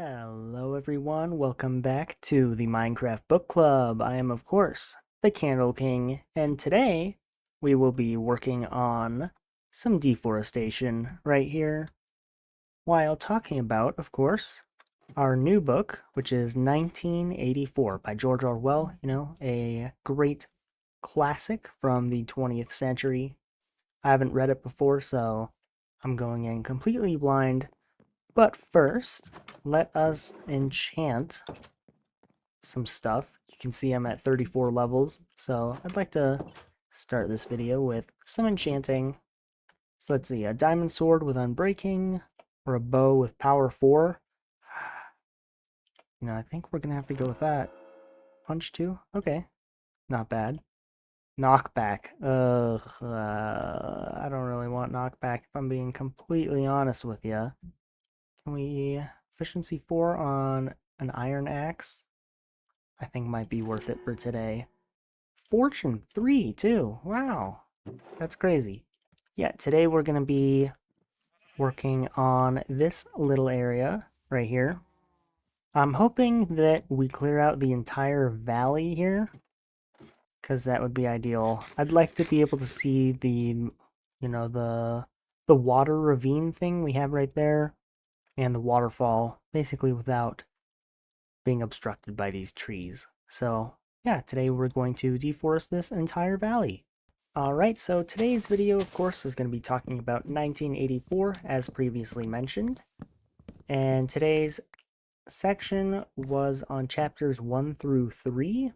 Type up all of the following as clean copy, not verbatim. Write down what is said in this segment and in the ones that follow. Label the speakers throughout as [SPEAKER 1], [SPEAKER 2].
[SPEAKER 1] Hello everyone, welcome back to the Minecraft Book Club. I am of course the Candle King, and today we will be working on some deforestation right here, while talking about, of course, our new book, which is 1984 by George Orwell, a great classic from the 20th century. I haven't read it before, so I'm going in completely blind. But first, let us enchant some stuff. You can see I'm at 34 levels, so I'd like to start this video with some enchanting. So let's see, a diamond sword with unbreaking, or a bow with power 4. I think we're gonna have to go with that. Punch 2? Okay, not bad. Knockback. Ugh, I don't really want knockback if I'm being completely honest with you. Can we efficiency 4 on an iron axe? I think might be worth it for today. Fortune 3 too. Wow. That's crazy. Yeah, today we're going to be working on this little area right here. I'm hoping that we clear out the entire valley here, because that would be ideal. I'd like to be able to see the water ravine thing we have right there, and the waterfall, basically without being obstructed by these trees. So yeah, today we're going to deforest this entire valley. Alright, so today's video, of course, is going to be talking about 1984, as previously mentioned. And today's section was on chapters 1 through 3.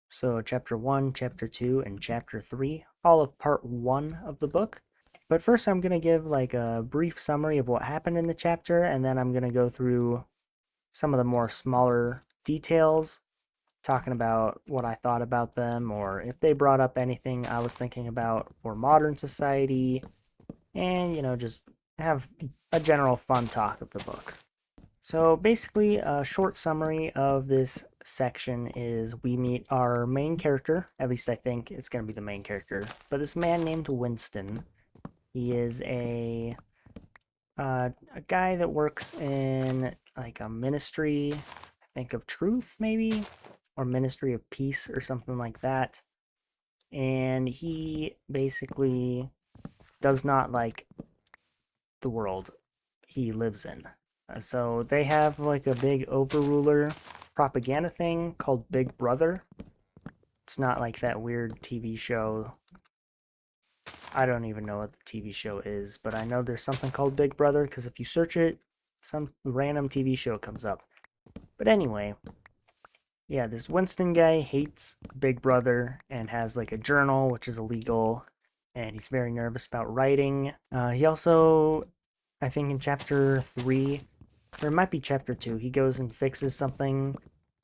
[SPEAKER 1] So chapter 1, chapter 2, and chapter 3, all of part 1 of the book. But first I'm going to give like a brief summary of what happened in the chapter, and then I'm going to go through some of the more smaller details, talking about what I thought about them, or if they brought up anything I was thinking about for modern society, and, just have a general fun talk of the book. So basically, a short summary of this section is we meet our main character, at least I think it's going to be the main character, but this man named Winston. He is a guy that works in like a ministry, I think of truth maybe, or Ministry of Peace or something like that. And he basically does not like the world he lives in. So they have like a big overruler propaganda thing called Big Brother. It's not like that weird TV show. I don't even know what the TV show is, but I know there's something called Big Brother because if you search it, some random TV show comes up. But anyway, yeah, this Winston guy hates Big Brother and has like a journal, which is illegal, and he's very nervous about writing. He also, I think in chapter 3, or it might be chapter 2, he goes and fixes something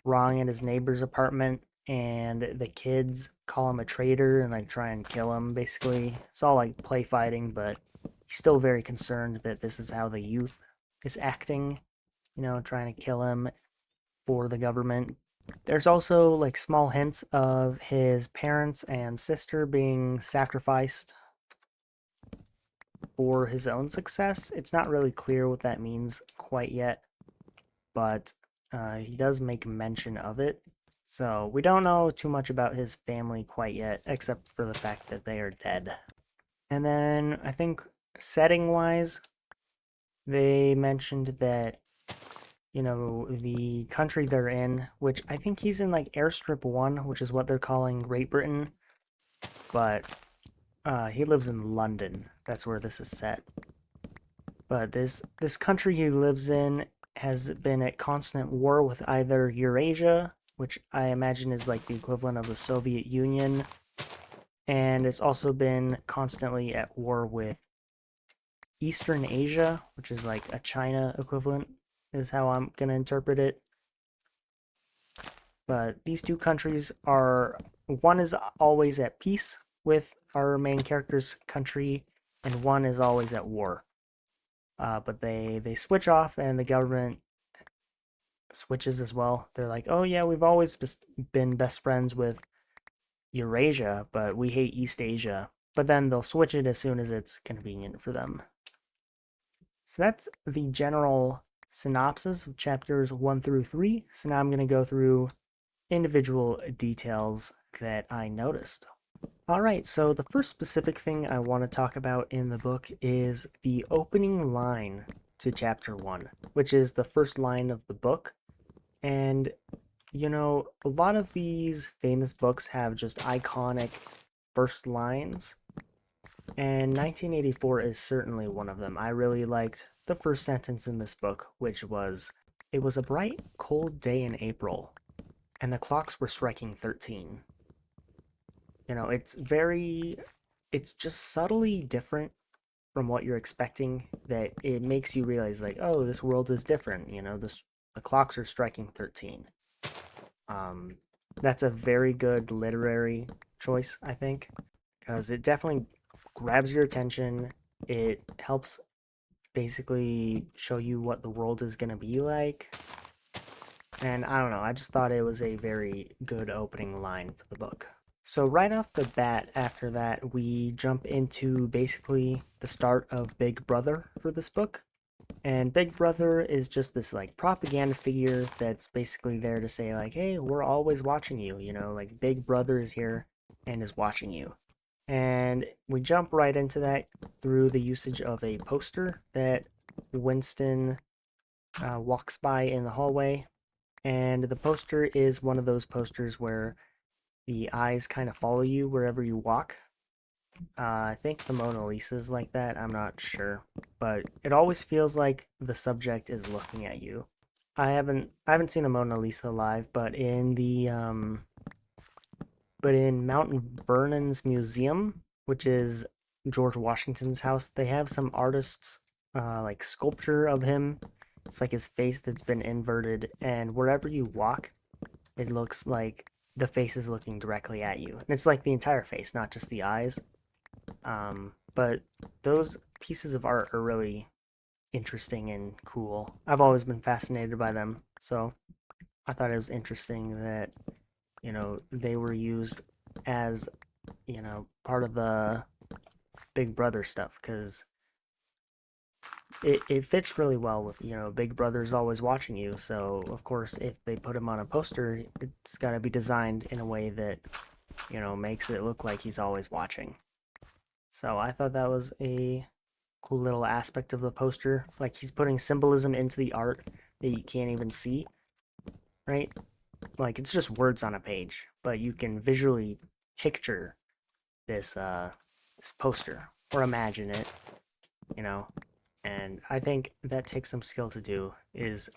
[SPEAKER 1] wrong in his neighbor's apartment, and the kids call him a traitor and like try and kill him, basically. It's all like play fighting, but he's still very concerned that this is how the youth is acting, trying to kill him for the government. There's also like small hints of his parents and sister being sacrificed for his own success. It's not really clear what that means quite yet, but he does make mention of it. So we don't know too much about his family quite yet, except for the fact that they are dead. And then I think setting-wise, they mentioned that the country they're in, which I think he's in like Airstrip 1, which is what they're calling Great Britain, but he lives in London. That's where this is set. But this country he lives in has been at constant war with either Eurasia, which I imagine is like the equivalent of the Soviet Union, and it's also been constantly at war with Eastern Asia, which is like a China equivalent, is how I'm going to interpret it. But these two countries are, one is always at peace with our main character's country, and one is always at war. But they switch off, and the government switches as well. They're like, oh yeah, we've always been best friends with Eurasia, but we hate East Asia. But then they'll switch it as soon as it's convenient for them. So that's the general synopsis of chapters 1 through 3. So now I'm going to go through individual details that I noticed. All right, so the first specific thing I want to talk about in the book is the opening line to chapter 1, which is the first line of the book. And, a lot of these famous books have just iconic first lines, and 1984 is certainly one of them. I really liked the first sentence in this book, which was, "It was a bright, cold day in April, and the clocks were striking 13." It's just subtly different from what you're expecting, that it makes you realize, like, oh, this world is different. The clocks are striking 13. Um, that's a very good literary choice, I think, because it definitely grabs your attention. It helps basically show you what the world is going to be like. And I don't know, I just thought it was a very good opening line for the book. So right off the bat after that, we jump into basically the start of Big Brother for this book. And Big Brother is just this like propaganda figure that's basically there to say like, hey, we're always watching you, like Big Brother is here and is watching you. And we jump right into that through the usage of a poster that Winston walks by in the hallway. And the poster is one of those posters where the eyes kind of follow you wherever you walk. I think the Mona Lisa is like that. I'm not sure, but it always feels like the subject is looking at you. I haven't seen the Mona Lisa live, but in Mount Vernon's museum, which is George Washington's house, they have some artists like sculpture of him. It's like his face that's been inverted, and wherever you walk, it looks like the face is looking directly at you. And it's like the entire face, not just the eyes. But those pieces of art are really interesting and cool. I've always been fascinated by them. So I thought it was interesting that, they were used as, part of the Big Brother stuff, because it fits really well with, Big Brother's always watching you. So, of course, if they put him on a poster, it's got to be designed in a way that, makes it look like he's always watching. So I thought that was a cool little aspect of the poster. Like he's putting symbolism into the art that you can't even see, right? Like it's just words on a page, but you can visually picture this poster or imagine it, you know. And I think that takes some skill to do, is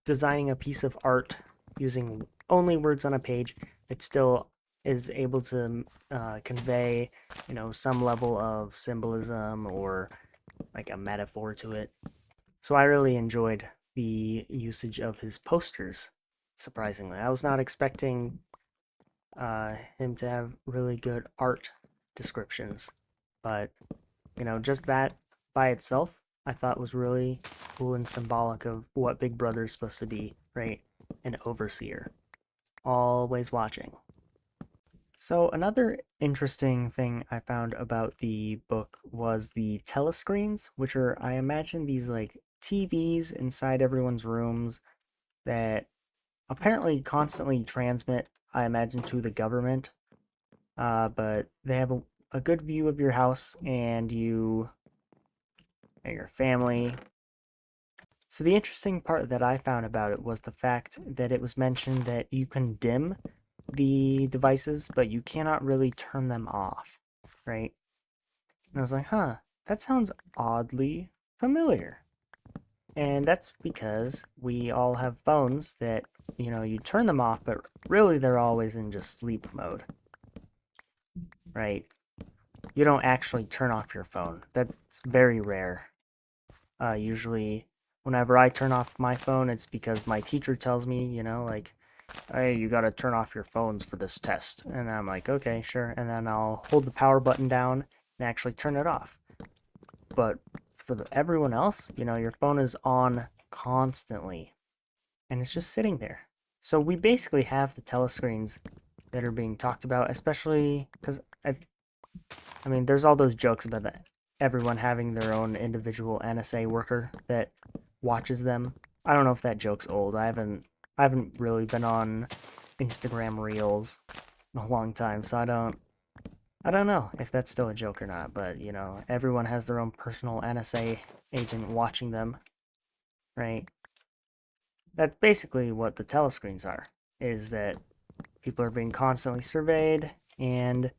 [SPEAKER 1] designing a piece of art using only words on a page that still is able to convey, some level of symbolism or like a metaphor to it. So I really enjoyed the usage of his posters, surprisingly. I was not expecting him to have really good art descriptions, but, just that by itself, I thought was really cool and symbolic of what Big Brother is supposed to be, right? An overseer, always watching. So another interesting thing I found about the book was the telescreens, which are, I imagine, these like TVs inside everyone's rooms that apparently constantly transmit, I imagine, to the government. But they have a good view of your house and you and your family. So the interesting part that I found about it was the fact that it was mentioned that you can dim the devices, but you cannot really turn them off, right? And I was like, huh, that sounds oddly familiar. And that's because we all have phones that, you turn them off, but really they're always in just sleep mode, right? You don't actually turn off your phone. That's very rare. Usually, whenever I turn off my phone, it's because my teacher tells me, like, hey, you gotta turn off your phones for this test. And I'm like, okay, sure. And then I'll hold the power button down and actually turn it off. But for everyone else, your phone is on constantly and it's just sitting there. So we basically have the telescreens that are being talked about, especially because I mean, there's all those jokes about that everyone having their own individual NSA worker that watches them. I don't know if that joke's old. I haven't really been on Instagram Reels in a long time, so I don't know if that's still a joke or not, but everyone has their own personal NSA agent watching them, right? That's basically what the telescreens are, is that people are being constantly surveyed, and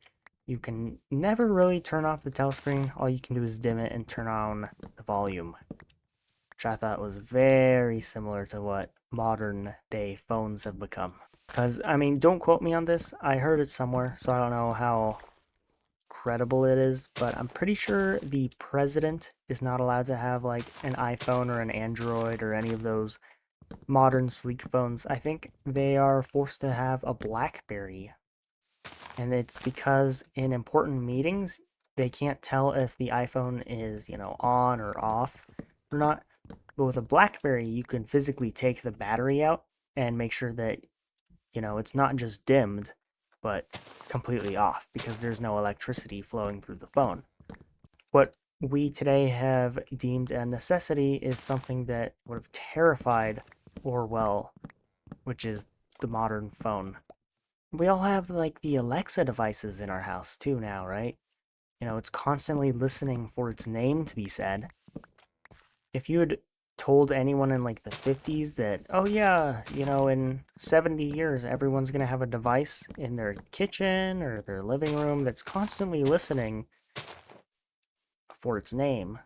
[SPEAKER 1] you can never really turn off the telescreen. All you can do is dim it and turn on the volume, which I thought was very similar to what modern day phones have become. Because, I mean, don't quote me on this. I heard it somewhere, so I don't know how credible it is, but I'm pretty sure the president is not allowed to have like an iPhone or an Android or any of those modern sleek phones. I think they are forced to have a BlackBerry, and it's because in important meetings they can't tell if the iPhone is, on or off or not. But with a BlackBerry, you can physically take the battery out and make sure that, it's not just dimmed, but completely off because there's no electricity flowing through the phone. What we today have deemed a necessity is something that would have terrified Orwell, which is the modern phone. We all have like the Alexa devices in our house too now, right? It's constantly listening for its name to be said. If you had told anyone in like the 50s that, oh yeah, in 70 years, everyone's going to have a device in their kitchen or their living room that's constantly listening for its name,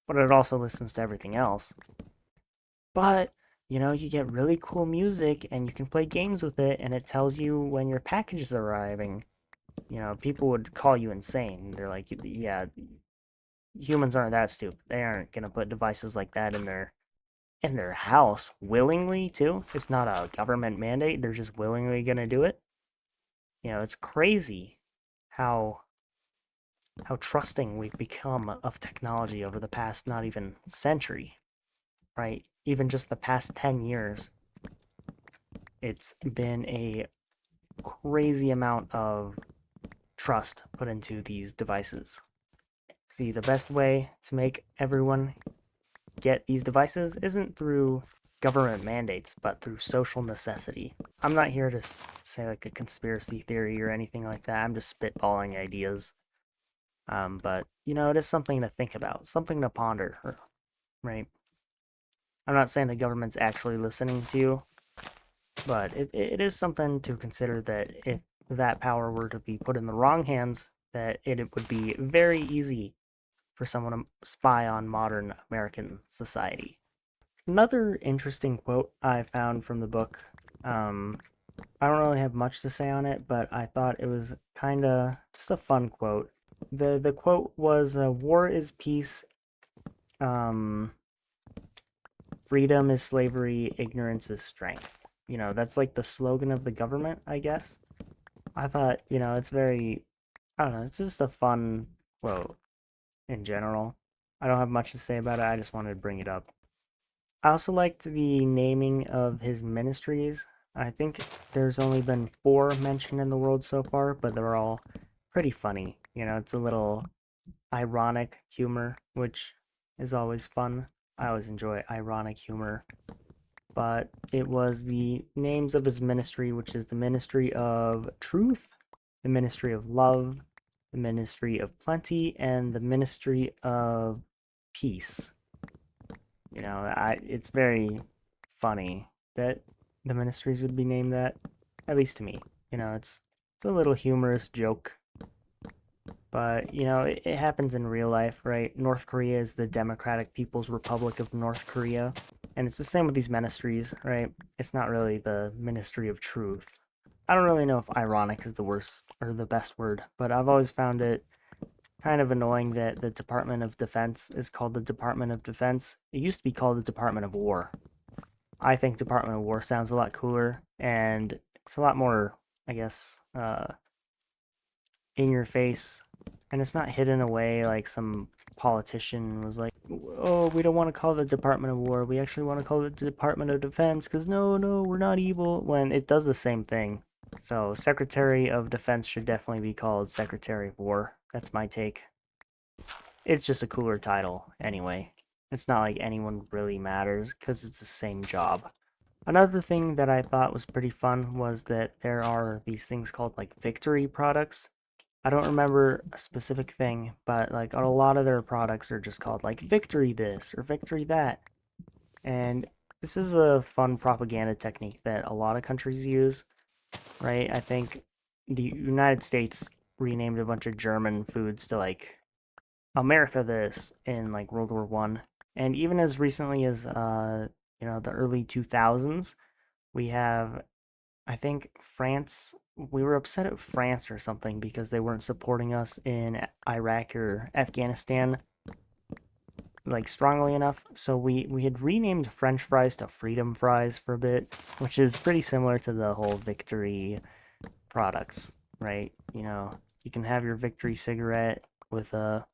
[SPEAKER 1] but it also listens to everything else. But, you get really cool music and you can play games with it and it tells you when your package is arriving. People would call you insane. They're like, yeah, humans aren't that stupid. They aren't going to put devices like that in their house willingly too. It's not a government mandate. They're just willingly going to do it. It's crazy how how trusting we've become of technology over the past not even century, right? Even just the past 10 years, it's been a crazy amount of trust put into these devices. See, the best way to make everyone get these devices isn't through government mandates, but through social necessity. I'm not here to say like a conspiracy theory or anything like that. I'm just spitballing ideas. But it is something to think about, something to ponder, right? I'm not saying the government's actually listening to you, but it is something to consider that if that power were to be put in the wrong hands, that it would be very easy for someone to spy on modern American society. Another interesting quote I found from the book. Um, I don't really have much to say on it, but I thought it was kind of just a fun quote. The quote was, "War is peace. Um, Freedom is slavery. Ignorance is strength." That's like the slogan of the government, I guess. I thought, it's very, I don't know, it's just a fun quote in general. I don't have much to say about it. I just wanted to bring it up. I also liked the naming of his ministries. I think there's only been four mentioned in the world so far, but they're all pretty funny. It's a little ironic humor, which is always fun. I always enjoy ironic humor. But it was the names of his ministry, which is the Ministry of Truth, the Ministry of Love, the Ministry of Plenty, and the Ministry of Peace. It's very funny that the ministries would be named that, at least to me. It's a little humorous joke, but it happens in real life, right? North Korea is the Democratic People's Republic of North Korea, and it's the same with these ministries, right? It's not really the Ministry of Truth. I don't really know if ironic is the worst or the best word, but I've always found it kind of annoying that the Department of Defense is called the Department of Defense. It used to be called the Department of War. I think Department of War sounds a lot cooler and it's a lot more, I guess, in your face. And it's not hidden away like some politician was like, oh, we don't want to call it the Department of War. We actually want to call it the Department of Defense because no, no, we're not evil. When it does the same thing. So, Secretary of Defense should definitely be called Secretary of War. That's my take. It's just a cooler title, anyway. It's not like anyone really matters because it's the same job. Another thing that I thought was pretty fun was that there are these things called like victory products. I don't remember a specific thing, but like a lot of their products are just called like victory this or victory that. And this is a fun propaganda technique that a lot of countries use, right? I think the United States renamed a bunch of German foods to like America this in like World War One. And even as recently as the early 2000s, we have, I think, France. We were upset at France or something because they weren't supporting us in Iraq or Afghanistan like strongly enough. So we had renamed French fries to Freedom Fries for a bit, which is pretty similar to the whole victory products, right? You can have your victory cigarette with a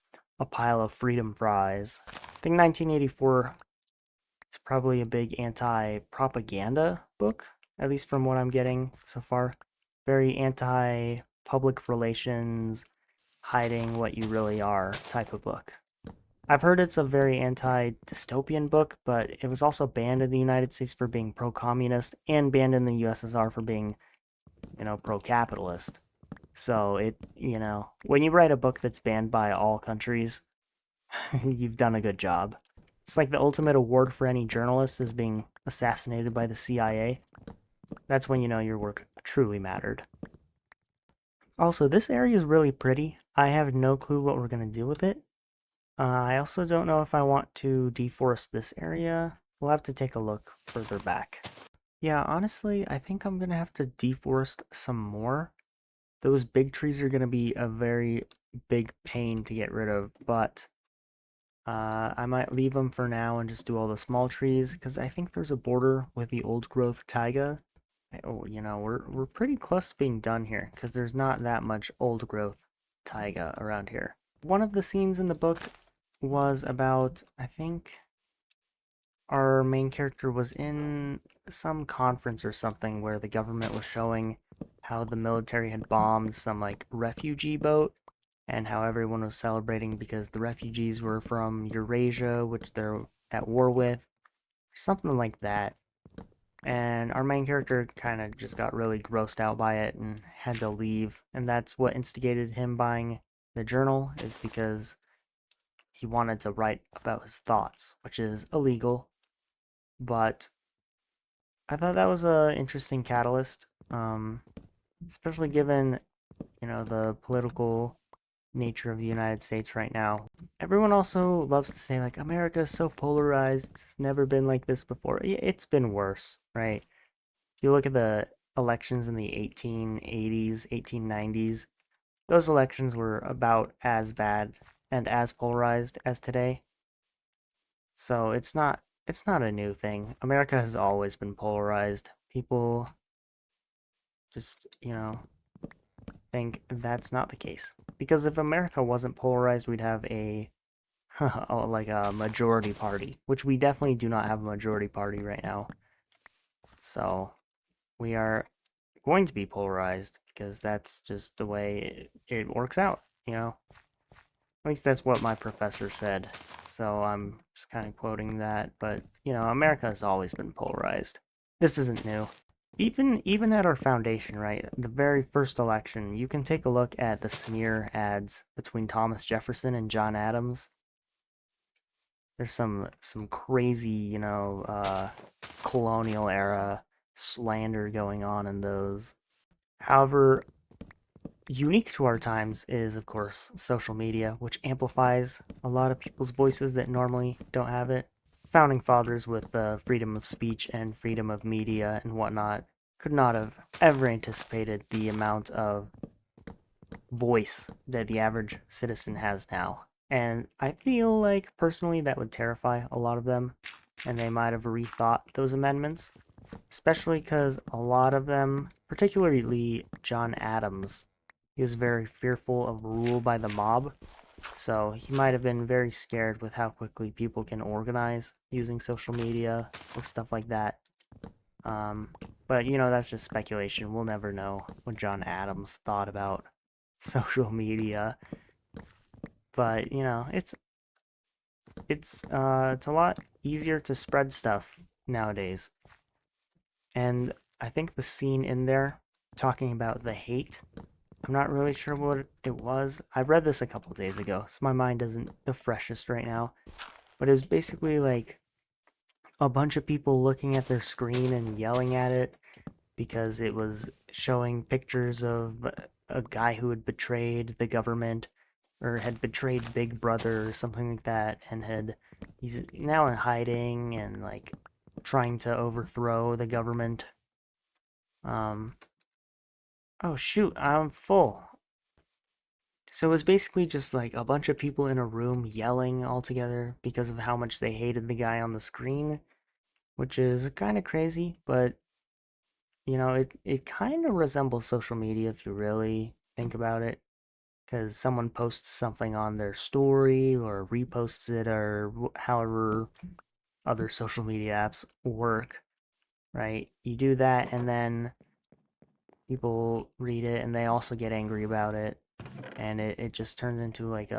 [SPEAKER 1] pile of Freedom Fries. I think 1984 is probably a big anti-propaganda book, at least from what I'm getting so far. Very anti-public relations, hiding what you really are type of book. I've heard it's a very anti-dystopian book, but it was also banned in the United States for being pro-communist and banned in the USSR for being, pro-capitalist. So when you write a book that's banned by all countries, you've done a good job. It's like the ultimate award for any journalist is being assassinated by the CIA. That's when you know your work truly mattered. Also, this area is really pretty. I have no clue what we're going to do with it. I also don't know if I want to deforest this area. We'll have to take a look further back. Yeah, honestly, I think I'm going to have to deforest some more. Those big trees are going to be a very big pain to get rid of, but I might leave them for now and just do all the small trees because I think there's a border with the old growth taiga. Oh, we're pretty close to being done here because there's not that much old growth taiga around here. One of the scenes in the book was about, I think, our main character was in some conference or something where the government was showing how the military had bombed some like refugee boat and how everyone was celebrating because the refugees were from Eurasia, which they're at war with, something like that. And our main character kind of just got really grossed out by it and had to leave. And that's what instigated him buying the journal, is because he wanted to write about his thoughts, which is illegal. But I thought that was a interesting catalyst, especially given the political nature of the United States right now. Everyone also loves to say like America is so polarized. It's never been like this before. It's been worse, right? If you look at the elections in the 1880s, 1890s, those elections were about as bad and as polarized as today. So it's not a new thing. America has always been polarized. People just, think that's not the case. Because if America wasn't polarized, we'd have a like a majority party, which we definitely do not have a majority party right now. So we are going to be polarized because that's just the way it works out, you know? At least that's what my professor said. So I'm just kind of quoting that, but America has always been polarized. This isn't new. Even at our foundation, right? The very first election, you can take a look at the smear ads between Thomas Jefferson and John Adams. There's some crazy, colonial era slander going on in those. However, unique to our times is, of course, social media, which amplifies a lot of people's voices that normally don't have it. Founding fathers with the freedom of speech and freedom of media and whatnot could not have ever anticipated the amount of voice that the average citizen has now. And I feel like personally that would terrify a lot of them, and they might have rethought those amendments, especially because a lot of them, particularly John Adams, he was very fearful of rule by the mob, so he might have been very scared with how quickly people can organize using social media or stuff like that. Um, but that's just speculation. We'll never know what John Adams thought about social media. But it's a lot easier to spread stuff nowadays. And I think the scene in there talking about the hate, I'm not really sure what it was. I read this a couple days ago, so my mind isn't the freshest right now. But it was basically like a bunch of people looking at their screen and yelling at it because it was showing pictures of a guy who had betrayed the government or had betrayed Big Brother or something like that, and he's now in hiding and like trying to overthrow the government. Um, oh shoot, I'm full. So it was basically just like a bunch of people in a room yelling all together because of how much they hated the guy on the screen, which is kind of crazy, but it kind of resembles social media if you really think about it, because someone posts something on their story or reposts it or however other social media apps work, right? You do that and then people read it and they also get angry about it, and it just turns into like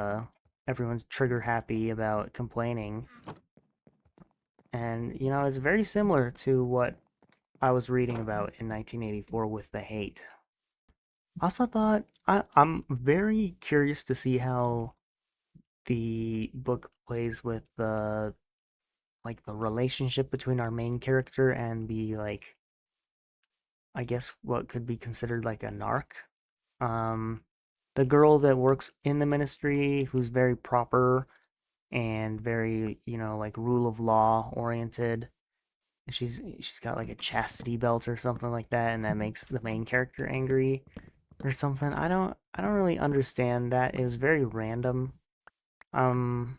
[SPEAKER 1] everyone's trigger happy about complaining. And it's very similar to what I was reading about in 1984 with the hate. I also thought I'm very curious to see how the book plays with the relationship between our main character and the like I guess what could be considered like a narc. Um the girl that works in the ministry who's very proper and very, like rule of law oriented. She's got like a chastity belt or something like that, and that makes the main character angry or something. I don't really understand that. It was very random. Um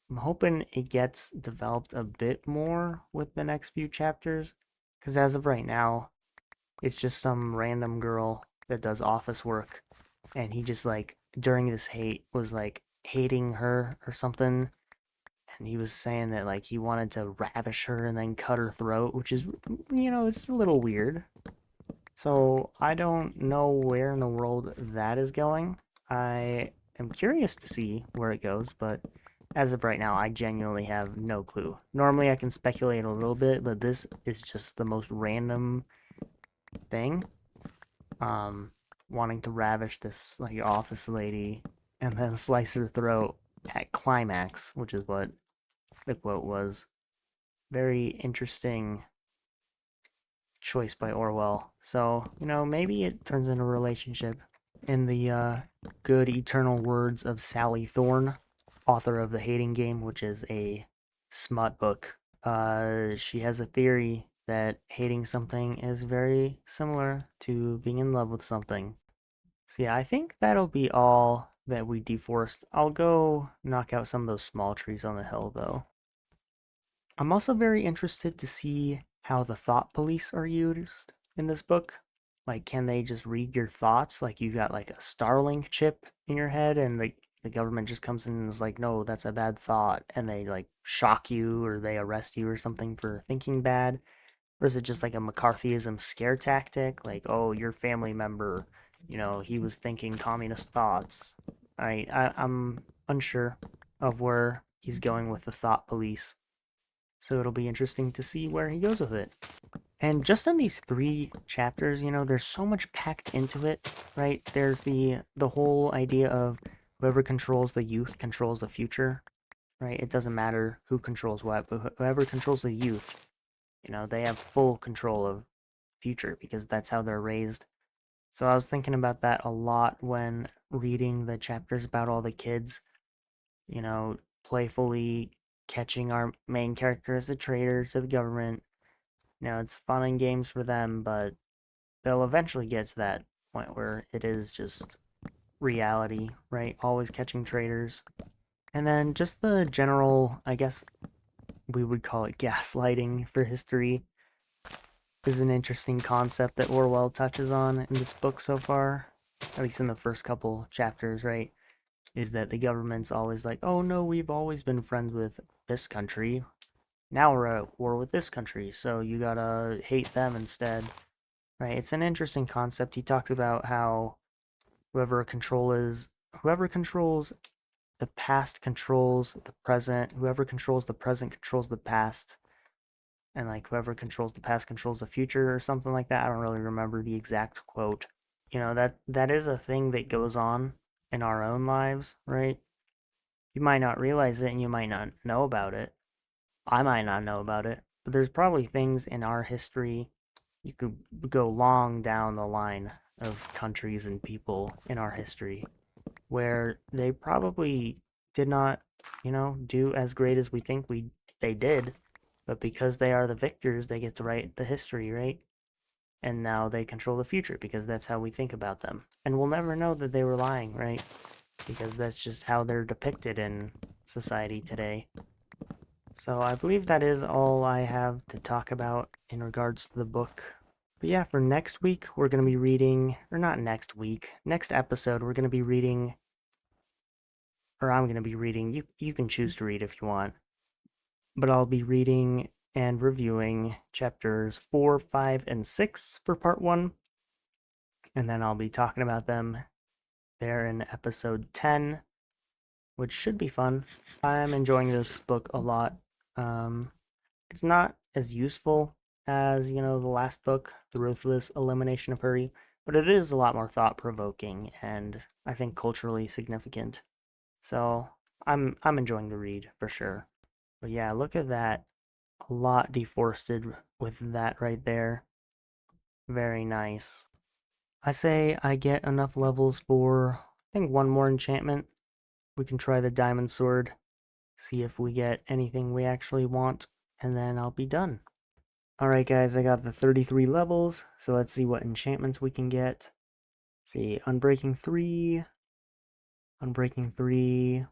[SPEAKER 1] I'm hoping it gets developed a bit more with the next few chapters, because as of right now, it's just some random girl that does office work, and he just like during this hate was like hating her or something, and he was saying that like he wanted to ravish her and then cut her throat, which is it's a little weird. So I don't know where in the world that is going. I am curious to see where it goes, but as of right now, I genuinely have no clue. Normally, I can speculate a little bit, but this is just the most random thing. Um, Wanting to ravish this like office lady and then slice her throat at climax, which is what the quote was. Very interesting choice by Orwell. So, maybe it turns into a relationship. In the good eternal words of Sally Thorne, author of The Hating Game, which is a smut book, she has a theory that hating something is very similar to being in love with something. So, yeah, I think that'll be all that we deforest. I'll go knock out some of those small trees on the hill, though. I'm also very interested to see how the thought police are used in this book. Like, can they just read your thoughts? Like, you got like a Starlink chip in your head, and the government just comes in and is like, no, that's a bad thought. And they like shock you or they arrest you or something for thinking bad. Or is it just like a McCarthyism scare tactic? Like, oh, your family member, he was thinking communist thoughts. I'm unsure of where he's going with the thought police. So it'll be interesting to see where he goes with it. And just in these 3 chapters, there's so much packed into it, right? There's the whole idea of whoever controls the youth controls the future, right? It doesn't matter who controls what, but whoever controls the youth, they have full control of future because that's how they're raised. So I was thinking about that a lot when reading the chapters about all the kids, playfully catching our main character as a traitor to the government. It's fun and games for them, but they'll eventually get to that point where it is just reality, right? Always catching traitors. And then just the general, I guess we would call it gaslighting for history, is an interesting concept that Orwell touches on in this book so far, at least in the first couple chapters, right? Is that the government's always like, oh no, we've always been friends with this country. Now we're at war with this country, so you gotta hate them instead. Right? It's an interesting concept. He talks about how whoever controls the past controls the present. Whoever controls the present controls the past, and like whoever controls the past controls the future or something like that. I don't really remember the exact quote. That is a thing that goes on in our own lives, right? You might not realize it and you might not know about it. I might not know about it, but there's probably things in our history. You could go long down the line of countries and people in our history where they probably did not, do as great as we think they did, but because they are the victors, they get to write the history, right? And now they control the future because that's how we think about them. And we'll never know that they were lying, right? Because that's just how they're depicted in society today. So I believe that is all I have to talk about in regards to the book. But yeah, for next week, we're going to be reading, or not next week, next episode, we're going to be reading, or I'm going to be reading, you can choose to read if you want, but I'll be reading and reviewing chapters 4, 5, and 6 for part 1, and then I'll be talking about them there in episode 10, which should be fun. I'm enjoying this book a lot. Um, it's not as useful as, the last book, The Ruthless Elimination of Hurry, but it is a lot more thought-provoking and I think culturally significant. So I'm enjoying the read for sure. But yeah, look at that. A lot deforested with that right there. Very nice. I say I get enough levels for, I think, one more enchantment. We can try the diamond sword, see if we get anything we actually want, and then I'll be done. Alright guys, I got the 33 levels, so let's see what enchantments we can get. Let's see, Unbreaking 3, Unbreaking 3,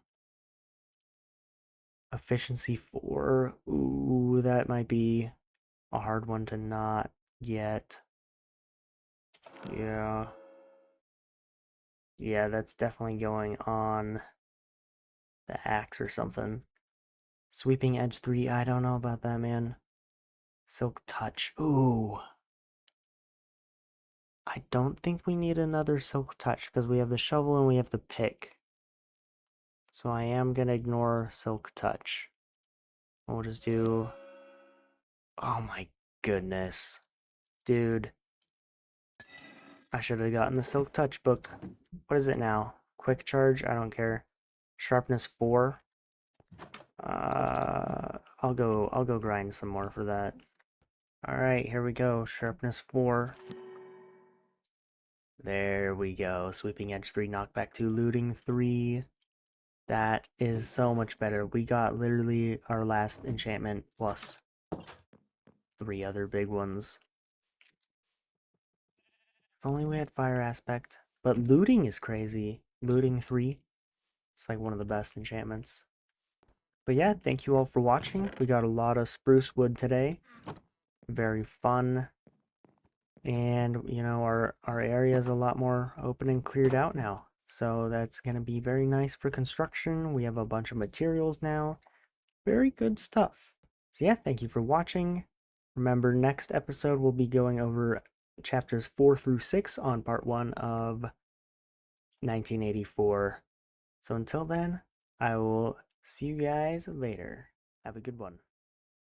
[SPEAKER 1] Efficiency 4. Ooh, that might be a hard one to not get. Yeah. Yeah, that's definitely going on the axe or something. Sweeping Edge 3, I don't know about that, man. Silk Touch. Ooh. I don't think we need another Silk Touch because we have the shovel and we have the pick. So I am going to ignore Silk Touch. We'll just do... Oh my goodness. Dude. I should have gotten the Silk Touch book. What is it now? Quick Charge? I don't care. Sharpness 4. I'll go grind some more for that. Alright, here we go. Sharpness 4. There we go. Sweeping Edge 3, Knockback 2, Looting 3. That is so much better. We got literally our last enchantment plus 3 other big ones. If only we had Fire Aspect. But Looting is crazy. Looting 3. It's like one of the best enchantments. But yeah, thank you all for watching. We got a lot of spruce wood today. Very fun. And, our area is a lot more open and cleared out now. So that's going to be very nice for construction. We have a bunch of materials now. Very good stuff. So yeah, thank you for watching. Remember, next episode we'll be going over chapters 4 through 6 on part 1 of 1984. So until then, I will see you guys later. Have a good one.